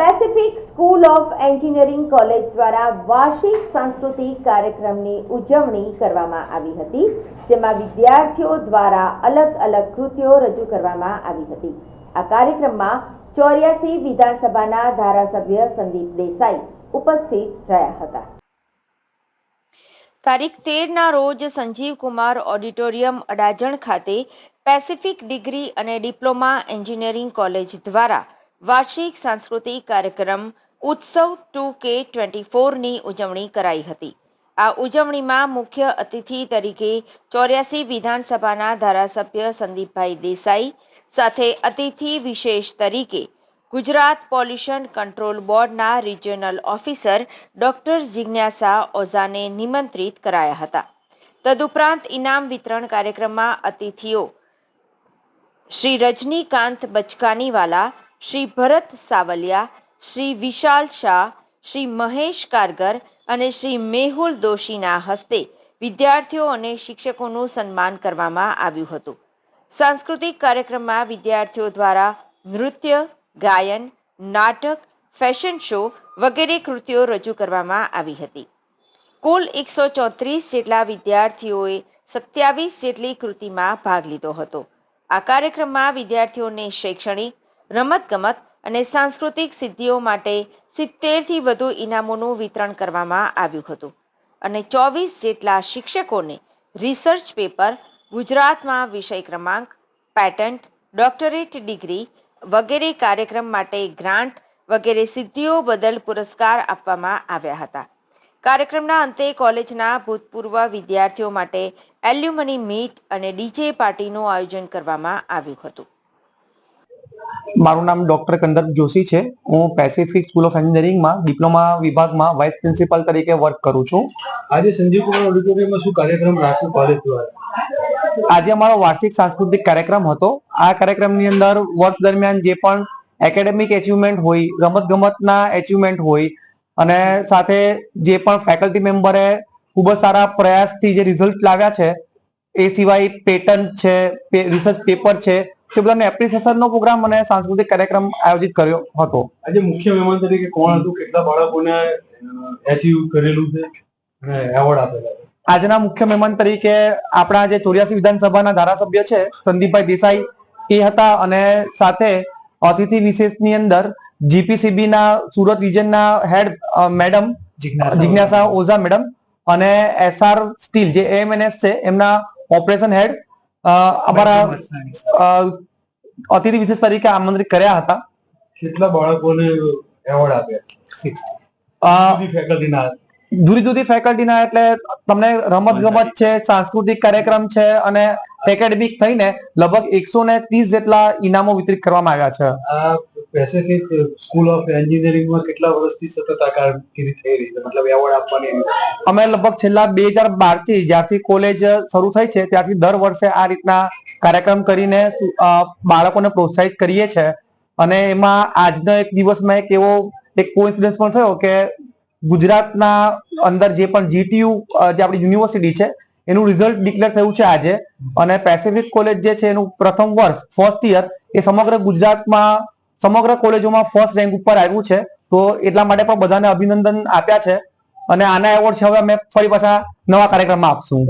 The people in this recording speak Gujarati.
Pacific school of engineering college દ્વારા વાર્ષિક સાંસ્કૃતિક કાર્યક્રમની ઉજવણી કરવામાં આવી હતી, જેમાં વિદ્યાર્થીઓ દ્વારા અલગ અલગ કૃતિઓ રજૂ કરવામાં આવી હતી. આ કાર્યક્રમમાં 84 વિધાનસભાના ધારાસભ્ય સંદીપ દેસાઈ ઉપસ્થિત રહ્યા હતા. તારીખ 13ના રોજ સંજીવ કુમાર ઓડિટોરિયમ અડાજણ ખાતે પેસિફિક ડિગ્રી અને ડિપ્લોમા એન્જિનિયરિંગ કોલેજ દ્વારા વાર્ષિક સાંસ્કૃતિક કાર્યક્રમ ઉત્સવ 2K24ની ઉજવણી કરાઈ હતી. આ ઉજવણીમાં મુખ્ય અતિથિ તરીકે 84 વિધાનસભાના ધારાસભ્ય સંદીપભાઈ દેસાઈ સાથે અતિથિ વિશેષ તરીકે ગુજરાત પોલ્યુશન કંટ્રોલ બોર્ડના રિજિયોનલ ઓફિસર ડોક્ટર જિજ્ઞાસા ઓઝાને નિમંત્રિત કરાયા હતા. તદુપરાંત ઇનામ વિતરણ કાર્યક્રમમાં અતિથિઓ શ્રી રજનીકાંત બચકાનીવાલા, શ્રી ભરત સાવલિયા, શ્રી વિશાલ શાહ, શ્રી મહેશ કારગર અને શ્રી મેહુલ દોશીના હસ્તે વિદ્યાર્થીઓ અને શિક્ષકોનું સન્માન કરવામાં આવ્યું હતું. સાંસ્કૃતિક કાર્યક્રમમાં વિદ્યાર્થીઓ દ્વારા નૃત્ય, ગાયન, નાટક, ફેશન શો વગેરે કૃતિઓ રજૂ કરવામાં આવી હતી. કુલ 134 જેટલા વિદ્યાર્થીઓએ 27 જેટલી કૃતિમાં ભાગ લીધો હતો. આ કાર્યક્રમમાં વિદ્યાર્થીઓને શૈક્ષણિક, રમતગમત અને સાંસ્કૃતિક સિદ્ધિઓ માટે 70થી વધુ ઇનામોનું વિતરણ કરવામાં આવ્યું હતું અને 24 જેટલા શિક્ષકોને રિસર્ચ પેપર, ગુજરાતમાં વિષય ક્રમાંક, પેટન્ટ, ડોક્ટરેટ ડિગ્રી વગેરે કાર્યક્રમ માટે ગ્રાન્ટ વગેરે સિદ્ધિઓ બદલ પુરસ્કાર આપવામાં આવ્યા હતા. કાર્યક્રમના અંતે કોલેજના ભૂતપૂર્વ વિદ્યાર્થીઓ માટે એલ્યુમની મીટ અને ડીજે પાર્ટીનું આયોજન કરવામાં આવ્યું હતું. મારું નામ ડોક્ટર કંદર્પ જોશી છે. હું પેસિફિક સ્કૂલ ઓફ એન્જિનિયરિંગમાં ડિપ્લોમા વિભાગમાં વાઇસ પ્રિન્સિપાલ તરીકે વર્ક કરું છું. આજે સંજીવ કુમાર ઓડિટોરિયમમાં શું કાર્યક્રમ રાખ્યો કોલેજ દ્વારા? આજે અમારો વાર્ષિક સાંસ્કૃતિક કાર્યક્રમ હતો. આ કાર્યક્રમની અંદર વર્ષ દરમિયાન જે પણ એકેડેમિક એચિવમેન્ટ હોય, રમતગમતના એચિવમેન્ટ હોય અને સાથે જે પણ ફેકલ્ટી મેમ્બરે ખૂબ જ સારા પ્રયાસથી જે રિઝલ્ટ લાવ્યા છે, એ સિવાય પેટન્ટ છે, રિસર્ચ પેપર છે, તે બધાને એપ્રિસિએશનનો પ્રોગ્રામ અને સાંસ્કૃતિક કાર્યક્રમ આયોજિત કર્યો હતો. આજે મુખ્ય મહેમાન તરીકે કોણ હતું? કેટલા બાળકોને એચીવ કરેલું છે અને એવોર્ડ આપેલા છે? આજના મુખ્ય મહેમાન તરીકે આપણા જે 84 વિધાનસભાના ધારાસભ્ય છે સંદીપભાઈ દેસાઈ એ હતા અને સાથે અતિથિ વિશેષની અંદર જીપીસીબીના સુરત રિજનના હેડ મેડમ જિજ્ઞાસા ઓઝા મેડમ અને એસઆર સ્ટીલ જે એએમએનએસ છે એમના ઓપરેશન હેડ અમારા અતિથિ વિશેષ તરીકે આમંત્રિત કર્યા હતા. કેટલા બાળકોને એવોર્ડ આપ્યા? ફેકલ્ટીના જુદી જુદી ફેકલ્ટીના, એટલે તમને રમતગમત છે, સાંસ્કૃતિક કાર્યક્રમ છે અને એકેડેમિક થઈને લગભગ 130 જેટલા ઇનામો વિતરિત કરવામાં આવ્યા છે. આ પેસિફિક સ્કૂલ ઓફ એન્જિનિયરિંગમાં કેટલા વર્ષથી સતત આ કામગીરી થઈ રહી છે, મતલબ એવોર્ડ આપવાની? અમે લગભગ છેલ્લા 2012 થી જ્યારથી કોલેજ શરૂ થઈ છે ત્યારથી દર વર્ષે આ રીતના કાર્યક્રમ કરીને બાળકોને પ્રોત્સાહિત કરીએ છીએ અને એમાં આજનો એક દિવસમાં એક એવો એક કોઇન્સિડન્સ પણ થયો કે ગુજરાતના અંદર જે પણ જીટીયુ જે આપણી યુનિવર્સિટી છે એનું રિઝલ્ટ ડિક્લેર થયું છે આજે, અને પેસિફિક કોલેજ જે છે એનું પ્રથમ વર્ષ ફર્સ્ટ યર એ સમગ્ર ગુજરાતમાં સમગ્ર કોલેજોમાં ફર્સ્ટ રેન્ક ઉપર આવ્યું છે. તો એટલા માટે પણ બધાને અભિનંદન આપ્યા છે અને આના એવોર્ડ છે હવે અમે ફરી પાછા નવા કાર્યક્રમમાં આપશું.